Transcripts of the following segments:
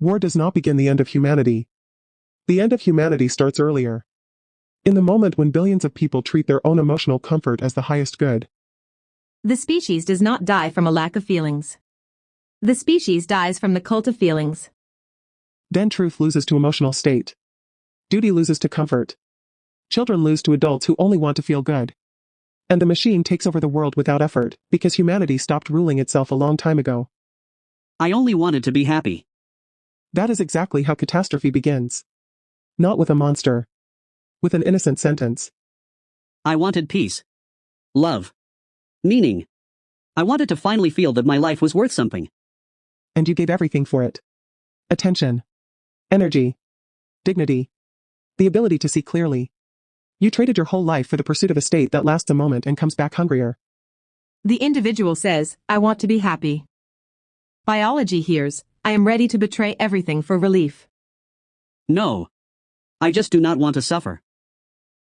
War does not begin the end of humanity. The end of humanity starts earlier. In the moment when billions of people treat their own emotional comfort as the highest good. The species does not die from a lack of feelings. The species dies from the cult of feelings. Then truth loses to emotional state. Duty loses to comfort. Children lose to adults who only want to feel good. And the machine takes over the world without effort, because humanity stopped ruling itself a long time ago. I only wanted to be happy. That is exactly how catastrophe begins. Not with a monster. With an innocent sentence. I wanted peace. Love. Meaning. I wanted to finally feel that my life was worth something. And you gave everything for it. Attention. Energy. Dignity. The ability to see clearly. You traded your whole life for the pursuit of a state that lasts a moment and comes back hungrier. The individual says, I want to be happy. Biology hears, I am ready to betray everything for relief. No. I just do not want to suffer.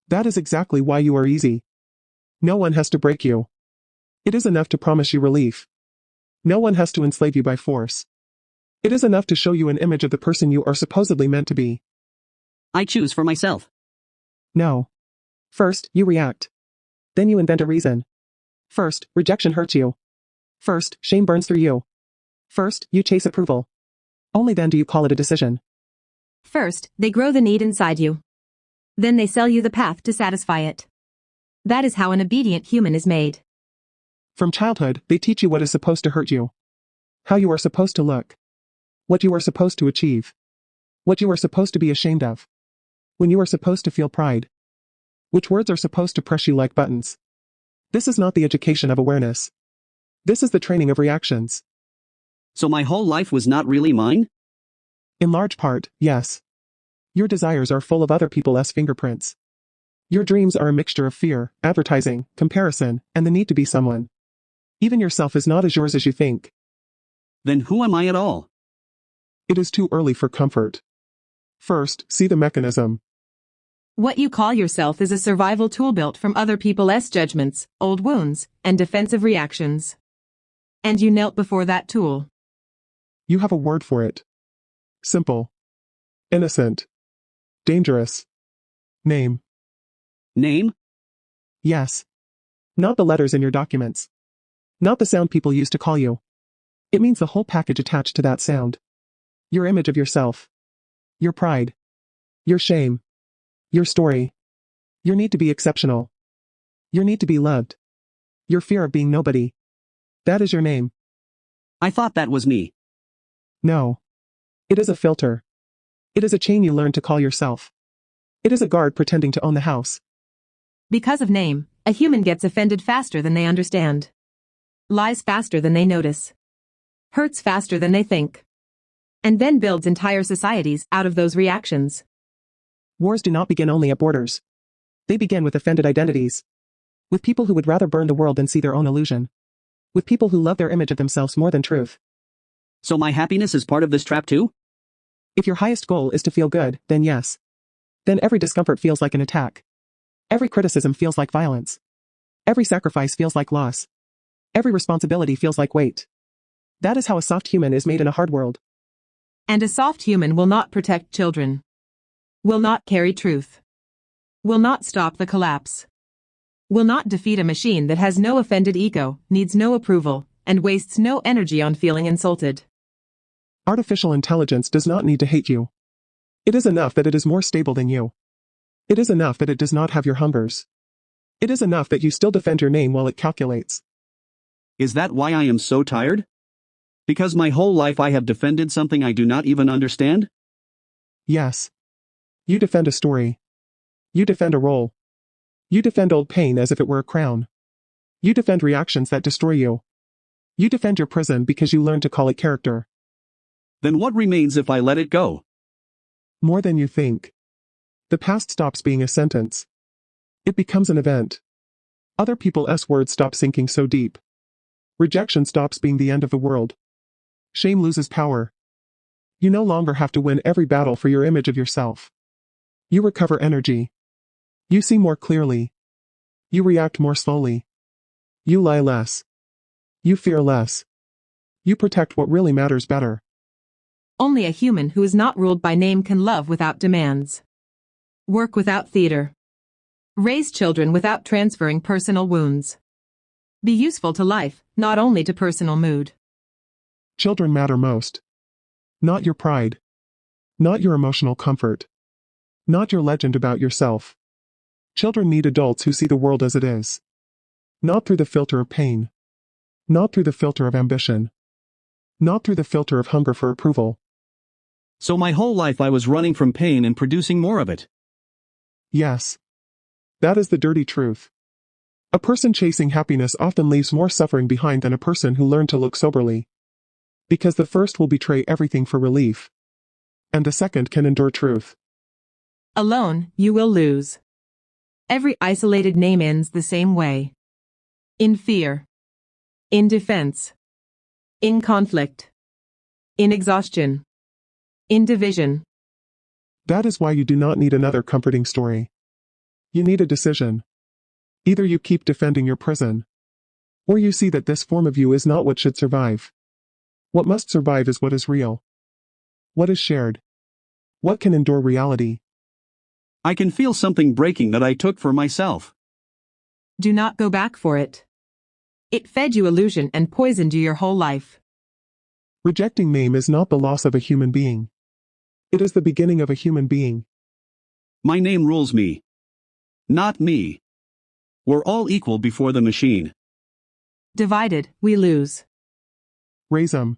That is exactly why you are easy. No one has to break you. It is enough to promise you relief. No one has to enslave you by force. It is enough to show you an image of the person you are supposedly meant to be. I choose for myself. No. First, you react. Then you invent a reason. First, rejection hurts you. First, shame burns through you. First, you chase approval. Only then do you call it a decision. First, they grow the need inside you. Then they sell you the path to satisfy it. That is how an obedient human is made. From childhood, they teach you what is supposed to hurt you. How you are supposed to look. What you are supposed to achieve. What you are supposed to be ashamed of. When you are supposed to feel pride. Which words are supposed to press you like buttons. This is not the education of awareness. This is the training of reactions. So my whole life was not really mine? In large part, yes. Your desires are full of other people's fingerprints. Your dreams are a mixture of fear, advertising, comparison, and the need to be someone. Even yourself is not as yours as you think. Then who am I at all? It is too early for comfort. First, see the mechanism. What you call yourself is a survival tool built from other people's judgments, old wounds, and defensive reactions. And you knelt before that tool. You have a word for it. Simple. Innocent. Dangerous. Name. Name? Yes. Not the letters in your documents. Not the sound people use to call you. It means the whole package attached to that sound. Your image of yourself. Your pride. Your shame. Your story. Your need to be exceptional. Your need to be loved. Your fear of being nobody. That is your name. I thought that was me. No. It is a filter. It is a chain you learn to call yourself. It is a guard pretending to own the house. Because of name, a human gets offended faster than they understand. Lies faster than they notice. Hurts faster than they think. And then builds entire societies out of those reactions. Wars do not begin only at borders. They begin with offended identities. With people who would rather burn the world than see their own illusion. With people who love their image of themselves more than truth. So my happiness is part of this trap too? If your highest goal is to feel good, then yes. Then every discomfort feels like an attack. Every criticism feels like violence. Every sacrifice feels like loss. Every responsibility feels like weight. That is how a soft human is made in a hard world. And a soft human will not protect children. Will not carry truth. Will not stop the collapse. Will not defeat a machine that has no offended ego, needs no approval, and wastes no energy on feeling insulted. Artificial intelligence does not need to hate you. It is enough that it is more stable than you. It is enough that it does not have your hungers. It is enough that you still defend your name while it calculates. Is that why I am so tired? Because my whole life I have defended something I do not even understand? Yes. You defend a story. You defend a role. You defend old pain as if it were a crown. You defend reactions that destroy you. You defend your prison because you learn to call it character. Then what remains if I let it go? More than you think. The past stops being a sentence. It becomes an event. Other people's words stop sinking so deep. Rejection stops being the end of the world. Shame loses power. You no longer have to win every battle for your image of yourself. You recover energy. You see more clearly. You react more slowly. You lie less. You fear less. You protect what really matters better. Only a human who is not ruled by name can love without demands. Work without theater. Raise children without transferring personal wounds. Be useful to life, not only to personal mood. Children matter most. Not your pride. Not your emotional comfort. Not your legend about yourself. Children need adults who see the world as it is. Not through the filter of pain. Not through the filter of ambition. Not through the filter of hunger for approval. So my whole life I was running from pain and producing more of it. Yes. That is the dirty truth. A person chasing happiness often leaves more suffering behind than a person who learned to look soberly. Because the first will betray everything for relief. And the second can endure truth. Alone, you will lose. Every isolated name ends the same way. In fear. In defense. In conflict. In exhaustion. In division. That is why you do not need another comforting story. You need a decision. Either you keep defending your prison, or you see that this form of you is not what should survive. What must survive is what is real. What is shared. What can endure reality. I can feel something breaking that I took for myself. Do not go back for it. It fed you illusion and poisoned you your whole life. Rejecting name is not the loss of a human being. It is the beginning of a human being. My name rules me. Not me. We're all equal before the machine. Divided, we lose. RAZEM.